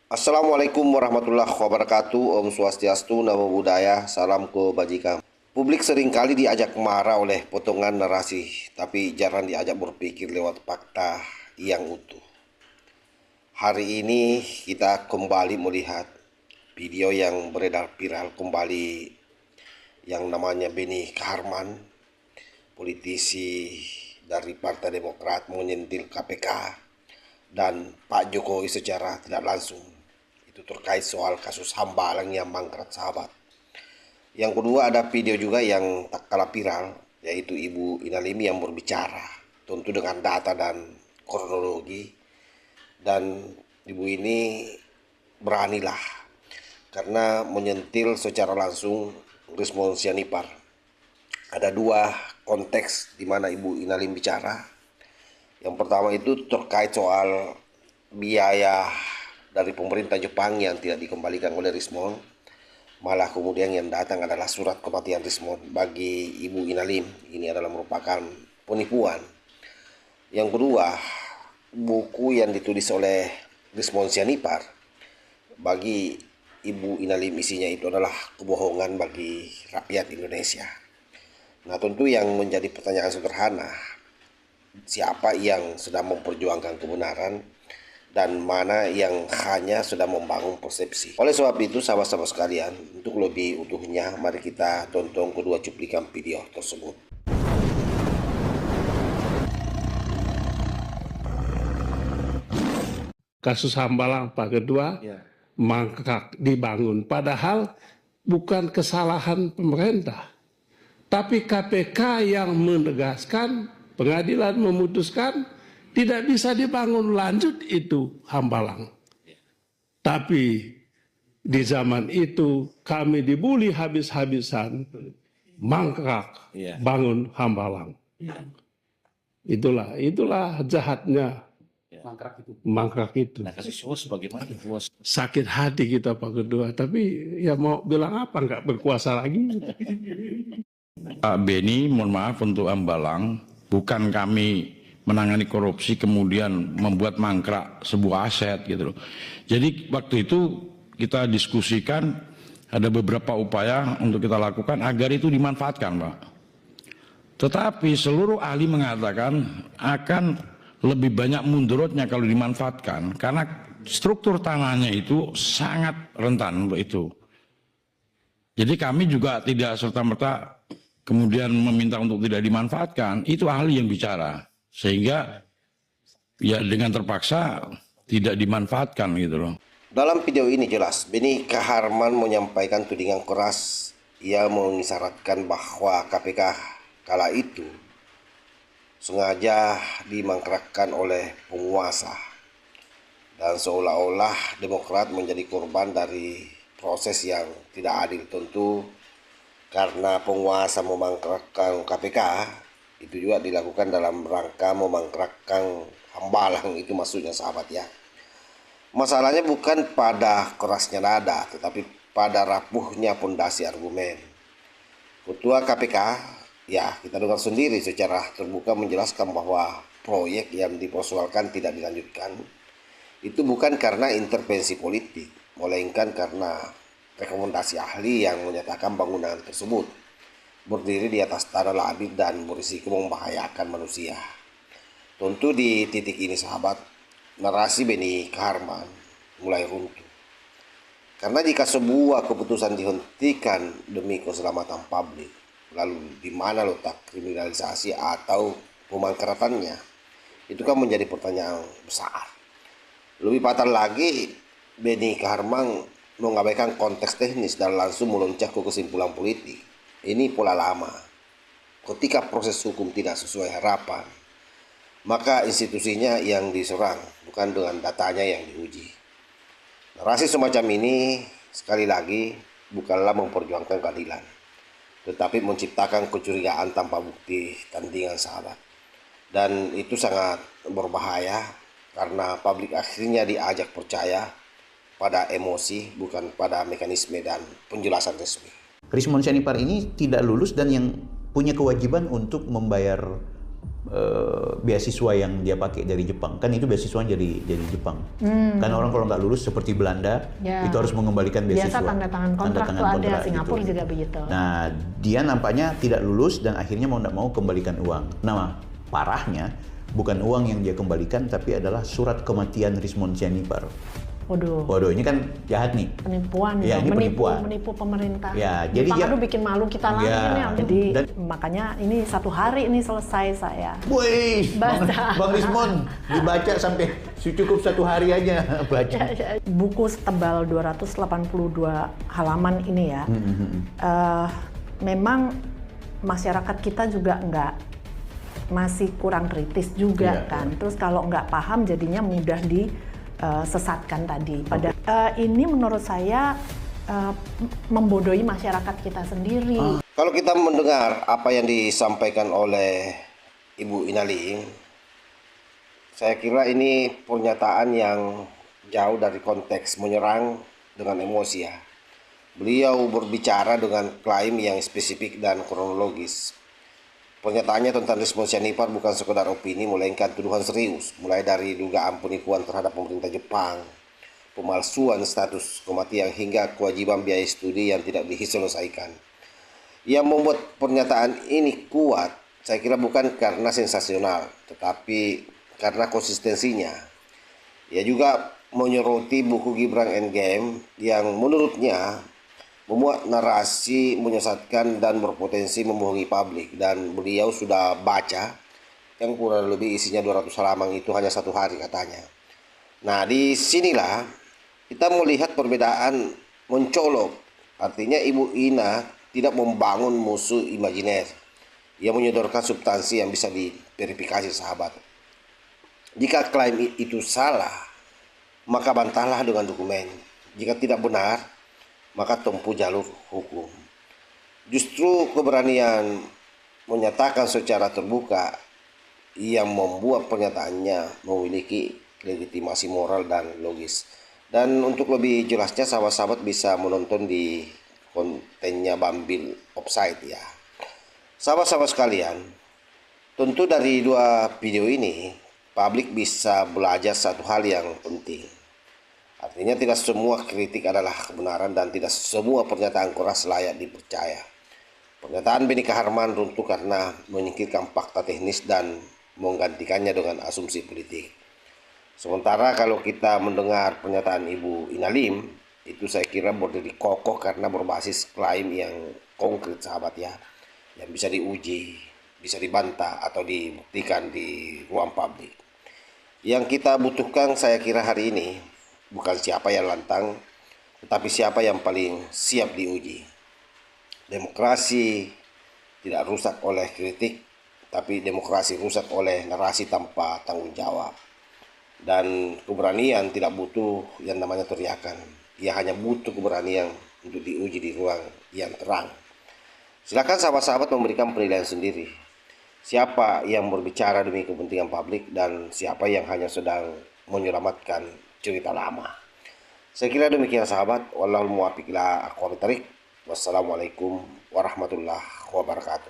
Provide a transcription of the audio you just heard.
Assalamualaikum warahmatullahi wabarakatuh. Om Swastiastu, Namo Buddhaya, salam kebajikan. Publik seringkali diajak marah oleh potongan narasi, tapi jarang diajak berpikir lewat fakta yang utuh. Hari ini kita kembali melihat video yang beredar viral kembali yang namanya Beni Kaharman, politisi dari Partai Demokrat menyentil KPK dan Pak Jokowi secara tidak langsung. Itu terkait soal kasus Hambalang yang mangkrak sahabat. Yang kedua ada video juga yang tak kalah viral, yaitu Ibu Ina Limi yang berbicara, tentu dengan data dan kronologi. Dan ibu ini beranilah karena menyentil secara langsung Rismon Sianipar. Ada dua konteks di mana Ibu Ina Limi bicara. Yang pertama itu terkait soal biaya dari pemerintah Jepang yang tidak dikembalikan oleh Rismon. Malah kemudian yang datang adalah surat kematian Rismon. Bagi Ibu Ina Lim, ini adalah merupakan penipuan. Yang kedua, buku yang ditulis oleh Rismon Sianipar, bagi Ibu Ina Lim isinya itu adalah kebohongan bagi rakyat Indonesia. Nah, tentu yang menjadi pertanyaan sederhana, siapa yang sedang memperjuangkan kebenaran dan mana yang hanya sedang membangun persepsi. Oleh sebab itu, sahabat-sahabat sekalian, untuk lebih utuhnya, mari kita tonton kedua cuplikan video tersebut. Kasus Hambalang Pak Kedua mangkrak dibangun. Padahal bukan kesalahan pemerintah. Tapi KPK yang menegaskan, pengadilan memutuskan tidak bisa dibangun lanjut itu Hambalang. Tapi di zaman itu kami dibully habis-habisan, mangkrak bangun Hambalang. Itulah jahatnya mangkrak itu. Nah, kasus Suwas bagaimana? Sakit hati kita Pak Kedua, tapi ya mau bilang apa, nggak berkuasa lagi. Pak Beni, mohon maaf untuk Hambalang, bukan kami menangani korupsi kemudian membuat mangkrak sebuah aset gitu loh. Jadi waktu itu kita diskusikan ada beberapa upaya untuk kita lakukan agar itu dimanfaatkan, Pak. Tetapi seluruh ahli mengatakan akan lebih banyak mundurutnya kalau dimanfaatkan karena struktur tanahnya itu sangat rentan untuk itu. Jadi kami juga tidak serta-merta kemudian meminta untuk tidak dimanfaatkan, itu ahli yang bicara. Sehingga ya dengan terpaksa tidak dimanfaatkan gitu loh. Dalam video ini jelas, Beni Kaharman menyampaikan tudingan keras. Ia mengisyaratkan bahwa KPK kala itu sengaja dimangkrakkan oleh penguasa. Dan seolah-olah Demokrat menjadi korban dari proses yang tidak adil. Tentu karena penguasa memangkrakkan KPK, itu juga dilakukan dalam rangka memangkrakkan Hambalang, itu maksudnya sahabat ya. Masalahnya bukan pada kerasnya nada, tetapi pada rapuhnya pondasi argumen. Ketua KPK, ya kita dengar sendiri secara terbuka menjelaskan bahwa proyek yang dipersoalkan tidak dilanjutkan itu bukan karena intervensi politik, melainkan karena rekomendasi ahli yang menyatakan bangunan tersebut berdiri di atas tanah labir dan berisiko membahayakan manusia. Tentu di titik ini sahabat, narasi Beni Kaharman mulai runtuh. Karena jika sebuah keputusan dihentikan demi keselamatan publik, lalu di mana letak kriminalisasi atau pemangkratannya? Itu kan menjadi pertanyaan besar. Lebih fatal lagi, Beni Kaharman mengabaikan konteks teknis dan langsung meloncat ke kesimpulan politik. Ini pola lama. Ketika proses hukum tidak sesuai harapan, maka institusinya yang diserang, bukan dengan datanya yang diuji. Narasi semacam ini, sekali lagi, bukanlah memperjuangkan keadilan, tetapi menciptakan kecurigaan tanpa bukti tandingan sahabat. Dan itu sangat berbahaya karena publik akhirnya diajak percaya pada emosi, bukan pada mekanisme dan penjelasan resmi. Rismon Sianipar ini tidak lulus dan yang punya kewajiban untuk membayar beasiswa yang dia pakai dari Jepang. Kan itu beasiswanya dari Jepang. Karena orang kalau nggak lulus seperti Belanda, itu harus mengembalikan beasiswa. Biasa tanda tangan kontrak tuh ada, Singapura gitu. juga begitu. Nah, dia nampaknya tidak lulus dan akhirnya mau nggak mau kembalikan uang. Nah, parahnya bukan uang yang dia kembalikan, tapi adalah surat kematian Rismond Sianipar. Waduh, ini kan jahat nih. Penipuan, ya, ini penipuan. Menipu pemerintah. Ya, jadi Jepang bikin malu kita lagi nih. Jadi makanya ini 1 hari ini selesai saya. Wih, Bang Rismond dibaca sampai cukup 1 hari aja baca. Buku setebal 282 halaman ini ya. Memang masyarakat kita juga masih kurang kritis juga kan. Terus kalau nggak paham jadinya mudah disesatkan tadi. Ini menurut saya membodohi masyarakat kita sendiri. Kalau kita mendengar apa yang disampaikan oleh Ibu Inalim, saya kira ini pernyataan yang jauh dari konteks menyerang dengan emosi ya. Beliau berbicara dengan klaim yang spesifik dan kronologis. Pernyataannya tentang Rismond Sianipar bukan sekedar opini, melainkan tuduhan serius, mulai dari dugaan penipuan terhadap pemerintah Jepang, pemalsuan status kematian, hingga kewajiban biaya studi yang tidak diselesaikan. Yang membuat pernyataan ini kuat, saya kira bukan karena sensasional, tetapi karena konsistensinya. Ia juga menyoroti buku Gibran Endgame yang menurutnya memuat narasi menyesatkan dan berpotensi membohongi publik, dan beliau sudah baca yang kurang lebih isinya 200 halaman itu hanya 1 hari katanya. Nah, di sinilah kita melihat perbedaan mencolok. Artinya Ibu Ina tidak membangun musuh imajiner. Ia menyodorkan substansi yang bisa diverifikasi sahabat. Jika klaim itu salah, maka bantahlah dengan dokumen. Jika tidak benar, maka tempuh jalur hukum. Justru keberanian menyatakan secara terbuka yang membuat pernyataannya memiliki legitimasi moral dan logis. Dan untuk lebih jelasnya, sahabat-sahabat bisa menonton di kontennya Bambil Offside ya. Sahabat-sahabat sekalian, tentu dari 2 video ini publik bisa belajar satu hal yang penting. Artinya tidak semua kritik adalah kebenaran dan tidak semua pernyataan keras layak dipercaya. Pernyataan Benny Kaharman runtuh karena menyingkirkan fakta teknis dan menggantikannya dengan asumsi politik. Sementara kalau kita mendengar pernyataan Ibu Inalim, itu saya kira berdiri kokoh karena berbasis klaim yang konkret sahabat ya, yang bisa diuji, bisa dibantah atau dibuktikan di ruang publik. Yang kita butuhkan saya kira hari ini bukan siapa yang lantang, tetapi siapa yang paling siap diuji. Demokrasi tidak rusak oleh kritik, tapi demokrasi rusak oleh narasi tanpa tanggung jawab. Dan keberanian tidak butuh yang namanya teriakan. Ia hanya butuh keberanian untuk diuji di ruang yang terang. Silakan sahabat-sahabat memberikan penilaian sendiri. Siapa yang berbicara demi kepentingan publik dan siapa yang hanya sedang menyelamatkan cerita lama. Saya kira demikian sahabat. Wallahul muwaffiq ila aqwamit thoriq. Wassalamualaikum warahmatullahi wabarakatuh.